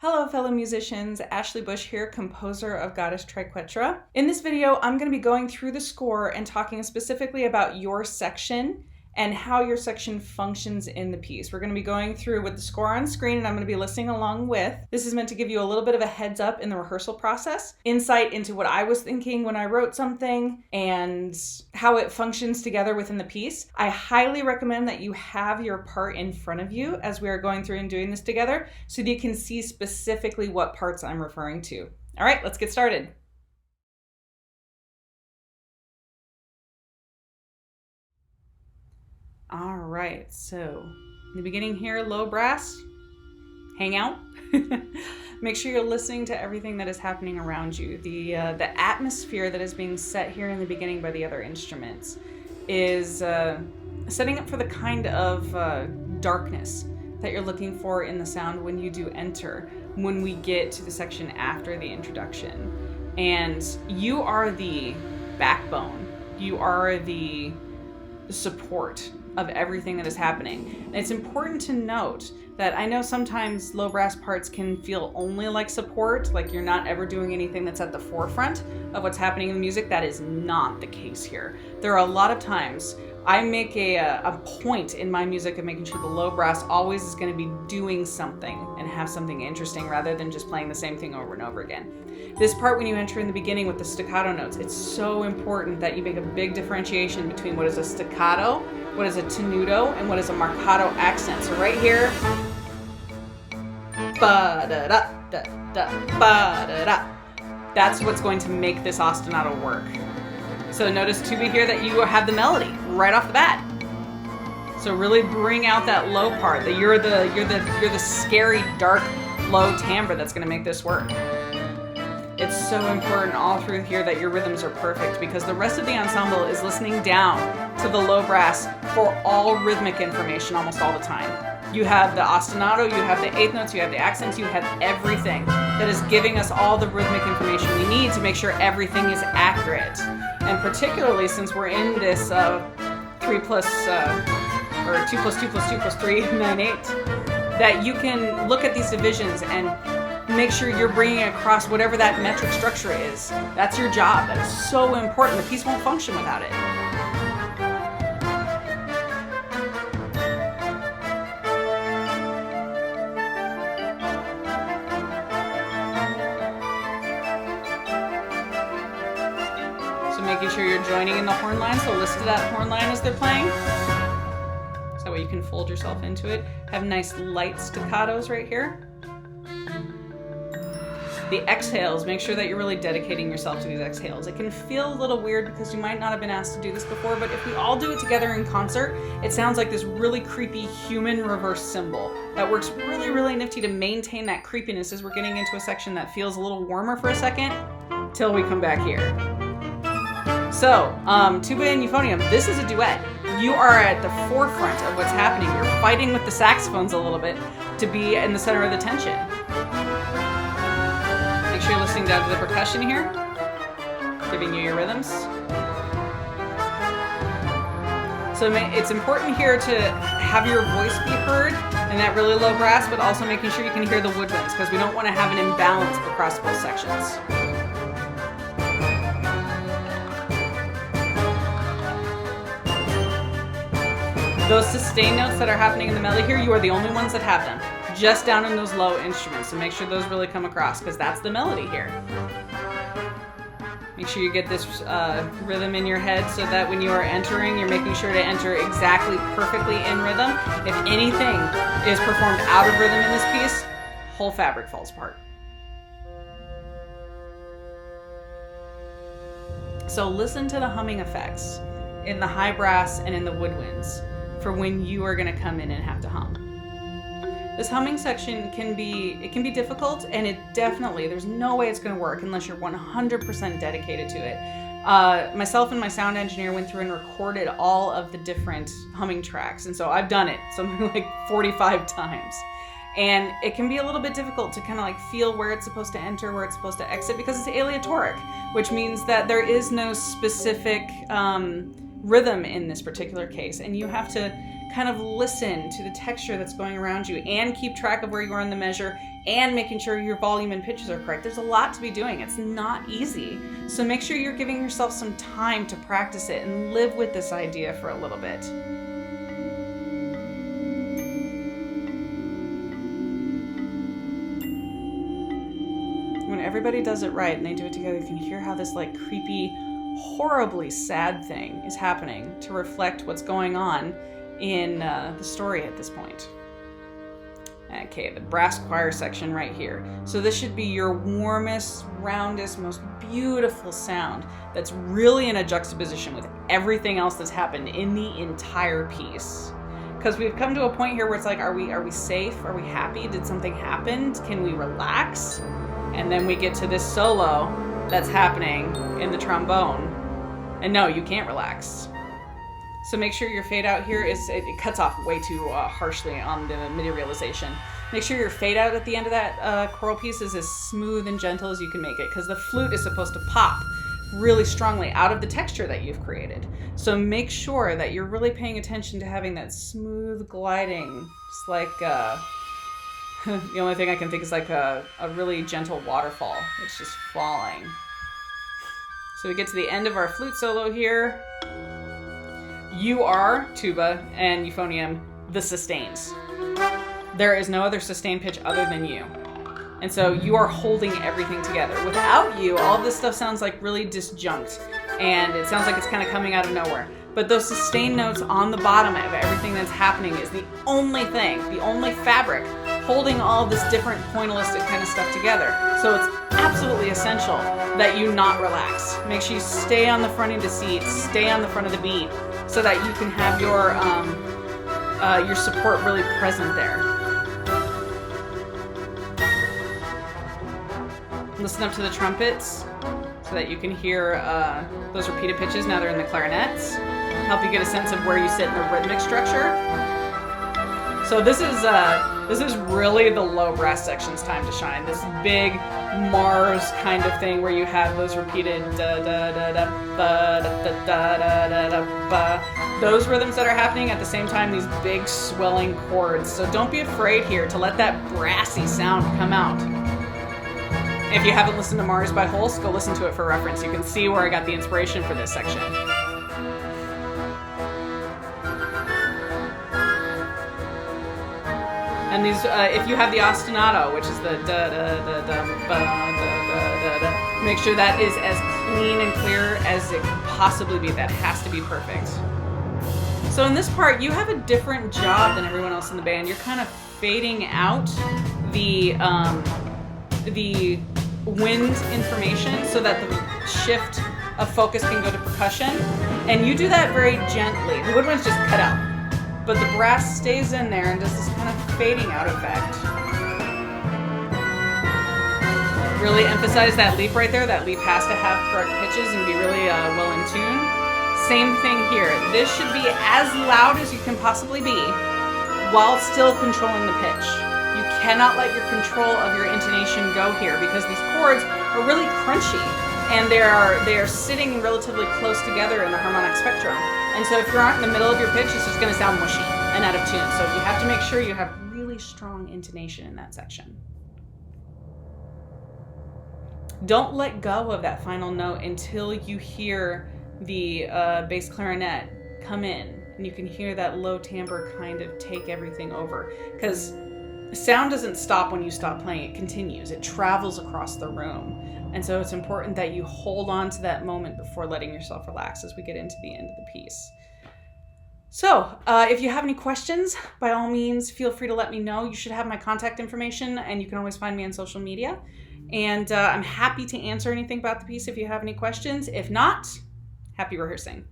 Hello fellow musicians, Ashlee Busch here, composer of Goddess Triquetra. In this video, I'm going to be going through the score and talking specifically about your section and how your section functions in the piece. We're going to be going through with the score on screen and I'm going to be listening along with. This is meant to give you a little bit of a heads up in the rehearsal process, insight into what I was thinking when I wrote something and how it functions together within the piece. I highly recommend that you have your part in front of you as we are going through and doing this together so that you can see specifically what parts I'm referring to. All right, let's get started. All right, so in the beginning here, low brass, hang out. Make sure you're listening to everything that is happening around you. The atmosphere that is being set here in the beginning by the other instruments is setting up for the kind of darkness that you're looking for in the sound when you do enter, when we get to the section after the introduction. And you are the backbone. You are the support of everything that is happening. And it's important to note that I know sometimes low brass parts can feel only like support, like you're not ever doing anything that's at the forefront of what's happening in the music. That is not the case here. There are a lot of times I make a point in my music of making sure the low brass always is going to be doing something and have something interesting rather than just playing the same thing over and over again. This part when you enter in the beginning with the staccato notes, it's so important that you make a big differentiation between what is a staccato, what is a tenuto, and what is a marcato accent. So right here, ba-da-da-da-da, ba-da-da. That's what's going to make this ostinato work. So notice tuba here that you have the melody right off the bat. So really bring out that low part, that you're the scary, dark, low timbre that's going to make this work. It's so important all through here that your rhythms are perfect because the rest of the ensemble is listening down to the low brass for all rhythmic information almost all the time. You have the ostinato, you have the eighth notes, you have the accents, you have everything that is giving us all the rhythmic information we need to make sure everything is accurate. And particularly since we're in this 2 plus 2 plus 2 plus 3, 9, 8, that you can look at these divisions and make sure you're bringing across whatever that metric structure is. That's your job. That is so important. The piece won't function without it. So making sure you're joining in the horn line. So listen to that horn line as they're playing. So that way you can fold yourself into it. Have nice light staccatos right here. The exhales, make sure that you're really dedicating yourself to these exhales. It can feel a little weird because you might not have been asked to do this before, but if we all do it together in concert, it sounds like this really creepy human reverse cymbal that works really, really nifty to maintain that creepiness as we're getting into a section that feels a little warmer for a second till we come back here. So, tuba and euphonium, this is a duet. You are at the forefront of what's happening. You're fighting with the saxophones a little bit to be in the center of the tension. Make sure you're listening down to the percussion here, giving you your rhythms. So it's important here to have your voice be heard in that really low brass, but also making sure you can hear the woodwinds because we don't want to have an imbalance across both sections. Those sustain notes that are happening in the melody here, you are the only ones that have them. Just down in those low instruments. So make sure those really come across because that's the melody here. Make sure you get this rhythm in your head so that when you are entering, you're making sure to enter exactly perfectly in rhythm. If anything is performed out of rhythm in this piece, whole fabric falls apart. So listen to the humming effects in the high brass and in the woodwinds for when you are going to come in and have to hum. This humming section can be difficult, and there's no way it's going to work unless you're 100% dedicated to it. Myself and my sound engineer went through and recorded all of the different humming tracks, and so I've done it something like 45 times. And it can be a little bit difficult to kind of like feel where it's supposed to enter, where it's supposed to exit, because it's aleatoric, which means that there is no specific rhythm in this particular case, and you have to kind of listen to the texture that's going around you and keep track of where you are in the measure and making sure your volume and pitches are correct. There's a lot to be doing. It's not easy. So make sure you're giving yourself some time to practice it and live with this idea for a little bit. When everybody does it right and they do it together, you can hear how this like creepy, horribly sad thing is happening to reflect what's going on in the story at this point. Okay, the brass choir section right here. So this should be your warmest, roundest, most beautiful sound that's really in a juxtaposition with everything else that's happened in the entire piece. Because we've come to a point here where it's like, are we safe? Are we happy? Did something happen? Can we relax? And then we get to this solo that's happening in the trombone. And no, you can't relax. So make sure your fade out here it cuts off way too harshly on the MIDI realization. Make sure your fade out at the end of that choral piece is as smooth and gentle as you can make it, because the flute is supposed to pop really strongly out of the texture that you've created. So make sure that you're really paying attention to having that smooth gliding. It's like the only thing I can think is like a really gentle waterfall. It's just falling. So we get to the end of our flute solo here. You are, tuba and euphonium, the sustains. There is no other sustain pitch other than you. And so you are holding everything together. Without you, all this stuff sounds like really disjunct. And it sounds like it's kind of coming out of nowhere. But those sustain notes on the bottom of everything that's happening is the only thing, the only fabric holding all this different pointillistic kind of stuff together. So it's absolutely essential that you not relax. Make sure you stay on the front of the seat, stay on the front of the beat, so that you can have your support really present there. Listen up to the trumpets so that you can hear those repeated pitches. Now they're in the clarinets. Help you get a sense of where you sit in the rhythmic structure. So this is really the low brass section's time to shine. This big Mars kind of thing where you have those repeated da da da da ba da da da da da ba. Those rhythms that are happening at the same time, these big swelling chords. So don't be afraid here to let that brassy sound come out. If you haven't listened to Mars by Holst, go listen to it for reference. You can see where I got the inspiration for this section. And these, if you have the ostinato, which is the da da da da ba da da da da, make sure that is as clean and clear as it can possibly be. That has to be perfect. So in this part, you have a different job than everyone else in the band. You're kind of fading out the wind information so that the shift of focus can go to percussion. And you do that very gently. The woodwind's just cut out. But the brass stays in there and does this kind of fading out effect. Really emphasize that leap right there. That leap has to have correct pitches and be really well in tune. Same thing here. This should be as loud as you can possibly be while still controlling the pitch. You cannot let your control of your intonation go here because these chords are really crunchy and they are sitting relatively close together in the harmonic spectrum. And so if you're not in the middle of your pitch, it's just going to sound mushy and out of tune. So you have to make sure you have really strong intonation in that section. Don't let go of that final note until you hear the bass clarinet come in and you can hear that low timbre kind of take everything over. Because sound doesn't stop when you stop playing, it continues. It travels across the room. And so it's important that you hold on to that moment before letting yourself relax as we get into the end of the piece. So if you have any questions, by all means, feel free to let me know. You should have my contact information and you can always find me on social media. And I'm happy to answer anything about the piece if you have any questions. If not, happy rehearsing.